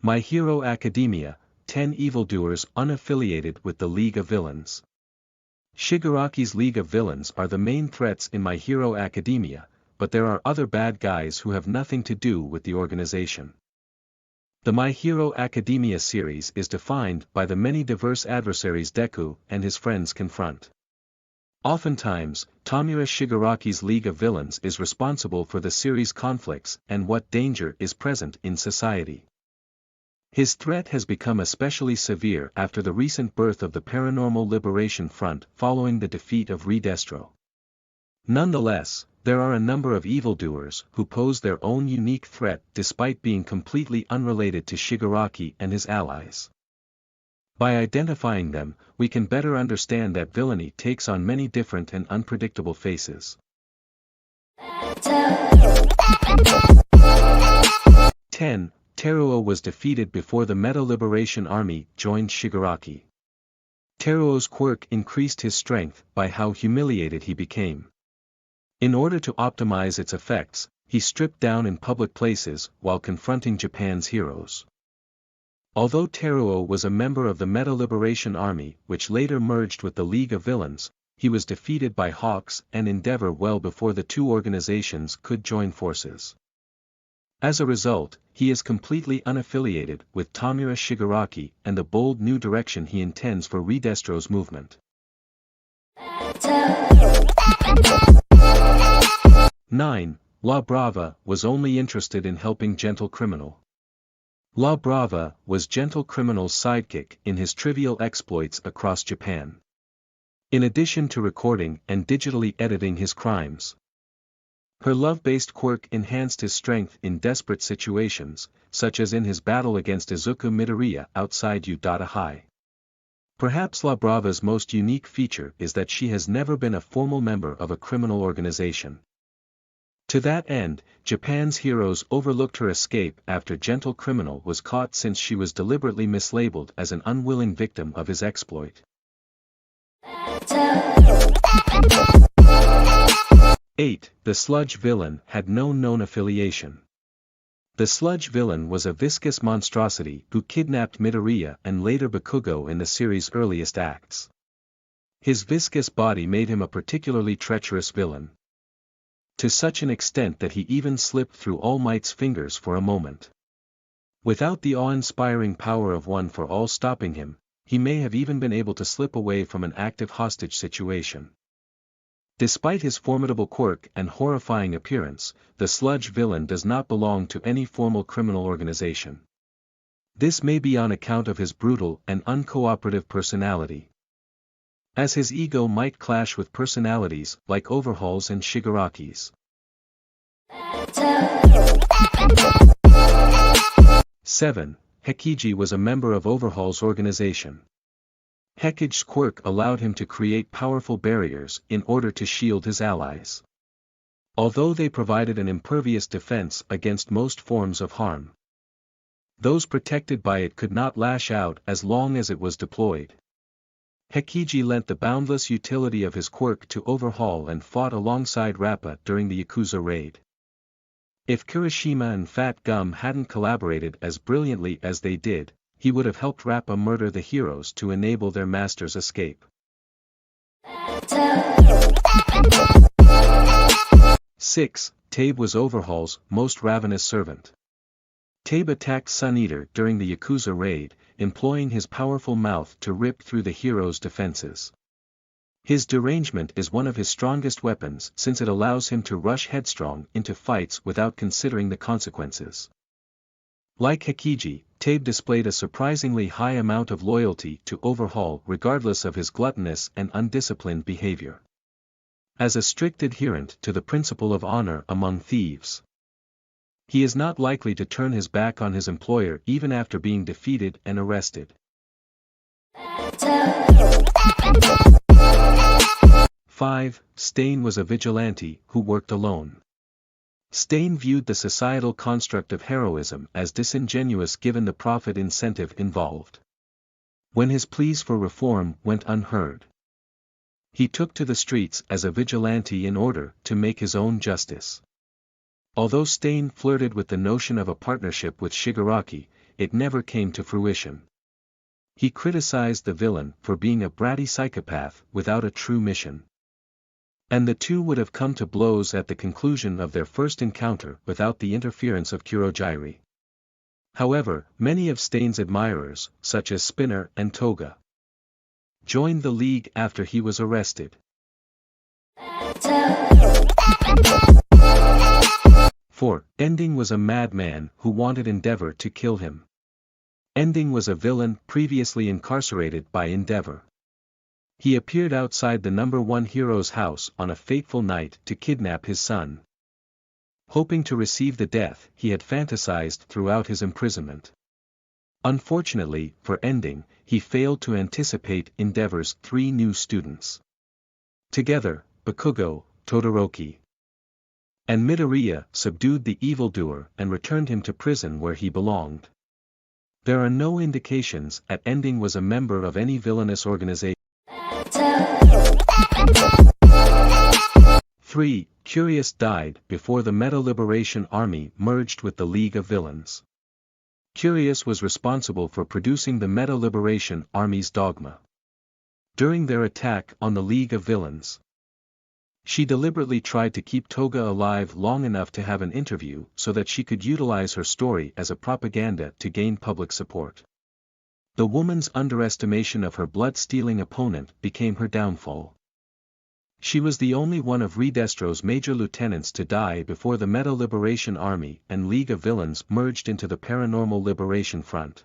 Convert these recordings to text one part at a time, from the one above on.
My Hero Academia, 10 Evildoers unaffiliated with the League of Villains. Shigaraki's League of Villains are the main threats in My Hero Academia, but there are other bad guys who have nothing to do with the organization. The My Hero Academia series is defined by the many diverse adversaries Deku and his friends confront. Oftentimes, Tomura Shigaraki's League of Villains is responsible for the series' conflicts and what danger is present in society. His threat has become especially severe after the recent birth of the Paranormal Liberation Front following the defeat of Redestro. Nonetheless, there are a number of evildoers who pose their own unique threat despite being completely unrelated to Shigaraki and his allies. By identifying them, we can better understand that villainy takes on many different and unpredictable faces. 10. Teruo was defeated before the Meta Liberation Army joined Shigaraki. Teruo's quirk increased his strength by how humiliated he became. In order to optimize its effects, he stripped down in public places while confronting Japan's heroes. Although Teruo was a member of the Meta Liberation Army which later merged with the League of Villains, he was defeated by Hawks and Endeavor well before the two organizations could join forces. As a result, he is completely unaffiliated with Tomura Shigaraki and the bold new direction he intends for Redestro's movement. 9. La Brava was only interested in helping Gentle Criminal. La Brava was Gentle Criminal's sidekick in his trivial exploits across Japan. In addition to recording and digitally editing his crimes, her love-based quirk enhanced his strength in desperate situations, such as in his battle against Izuku Midoriya outside Udata High. Perhaps La Brava's most unique feature is that she has never been a formal member of a criminal organization. To that end, Japan's heroes overlooked her escape after Gentle Criminal was caught since she was deliberately mislabeled as an unwilling victim of his exploit. 8. The Sludge Villain had no known affiliation. The Sludge Villain was a viscous monstrosity who kidnapped Midoriya and later Bakugo in the series' earliest acts. His viscous body made him a particularly treacherous villain, to such an extent that he even slipped through All Might's fingers for a moment. Without the awe-inspiring power of One for All stopping him, he may have even been able to slip away from an active hostage situation. Despite his formidable quirk and horrifying appearance, the Sludge Villain does not belong to any formal criminal organization. This may be on account of his brutal and uncooperative personality, as his ego might clash with personalities like Overhaul's and Shigaraki's. 7. Hekiji was a member of Overhaul's organization. Hekige's quirk allowed him to create powerful barriers in order to shield his allies. Although they provided an impervious defense against most forms of harm, those protected by it could not lash out as long as it was deployed. Hekiji lent the boundless utility of his quirk to Overhaul and fought alongside Rappa during the Yakuza raid. If Kirishima and Fat Gum hadn't collaborated as brilliantly as they did, he would have helped Rappa murder the heroes to enable their master's escape. 6. Tabe was Overhaul's most ravenous servant. Tabe attacked Sun Eater during the Yakuza raid, employing his powerful mouth to rip through the hero's defenses. His derangement is one of his strongest weapons since it allows him to rush headstrong into fights without considering the consequences. Like Hekiji, Tabe displayed a surprisingly high amount of loyalty to Overhaul regardless of his gluttonous and undisciplined behavior. As a strict adherent to the principle of honor among thieves, he is not likely to turn his back on his employer even after being defeated and arrested. 5. Stain was a vigilante who worked alone. Stain viewed the societal construct of heroism as disingenuous given the profit incentive involved. When his pleas for reform went unheard, he took to the streets as a vigilante in order to make his own justice. Although Stain flirted with the notion of a partnership with Shigaraki, it never came to fruition. He criticized the villain for being a bratty psychopath without a true mission. And the two would have come to blows at the conclusion of their first encounter without the interference of Kurogyri. However, many of Stain's admirers, such as Spinner and Toga, joined the League after he was arrested. 4. Ending was a madman who wanted Endeavor to kill him. Ending was a villain previously incarcerated by Endeavor. He appeared outside the #1 hero's house on a fateful night to kidnap his son. Hoping to receive the death he had fantasized throughout his imprisonment. Unfortunately, for Ending, he failed to anticipate Endeavor's 3 new students. Together, Bakugo, Todoroki, and Midoriya subdued the evildoer and returned him to prison where he belonged. There are no indications that Ending was a member of any villainous organization. 3. Curious died before the Meta Liberation Army merged with the League of Villains. Curious was responsible for producing the Meta Liberation Army's dogma. During their attack on the League of Villains, she deliberately tried to keep Toga alive long enough to have an interview so that she could utilize her story as a propaganda to gain public support. The woman's underestimation of her blood-stealing opponent became her downfall. She was the only one of Redestro's major lieutenants to die before the Meta Liberation Army and League of Villains merged into the Paranormal Liberation Front.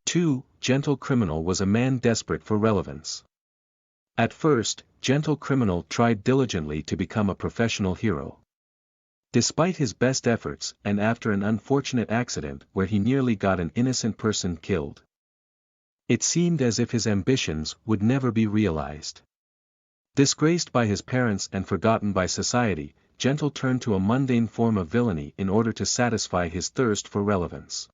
2. Gentle Criminal was a man desperate for relevance. At first, Gentle Criminal tried diligently to become a professional hero. Despite his best efforts and after an unfortunate accident where he nearly got an innocent person killed, it seemed as if his ambitions would never be realized. Disgraced by his parents and forgotten by society, Gentle turned to a mundane form of villainy in order to satisfy his thirst for relevance.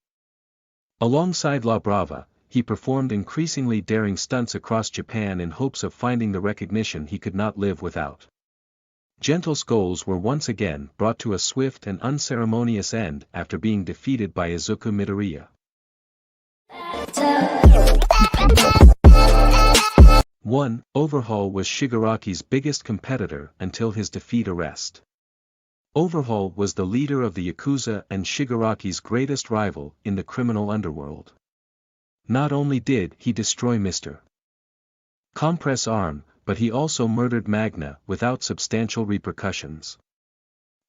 Alongside La Brava, he performed increasingly daring stunts across Japan in hopes of finding the recognition he could not live without. Gentle's goals were once again brought to a swift and unceremonious end after being defeated by Izuku Midoriya. 1. Overhaul was Shigaraki's biggest competitor until his defeat/arrest. Overhaul was the leader of the Yakuza and Shigaraki's greatest rival in the criminal underworld. Not only did he destroy Mr. Compress Arm, but he also murdered Magna without substantial repercussions.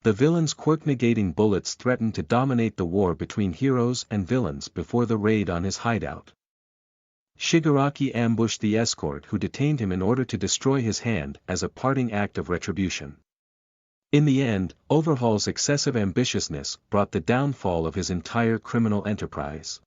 The villain's quirk-negating bullets threatened to dominate the war between heroes and villains before the raid on his hideout. Shigaraki ambushed the escort who detained him in order to destroy his hand as a parting act of retribution. In the end, Overhaul's excessive ambitiousness brought the downfall of his entire criminal enterprise.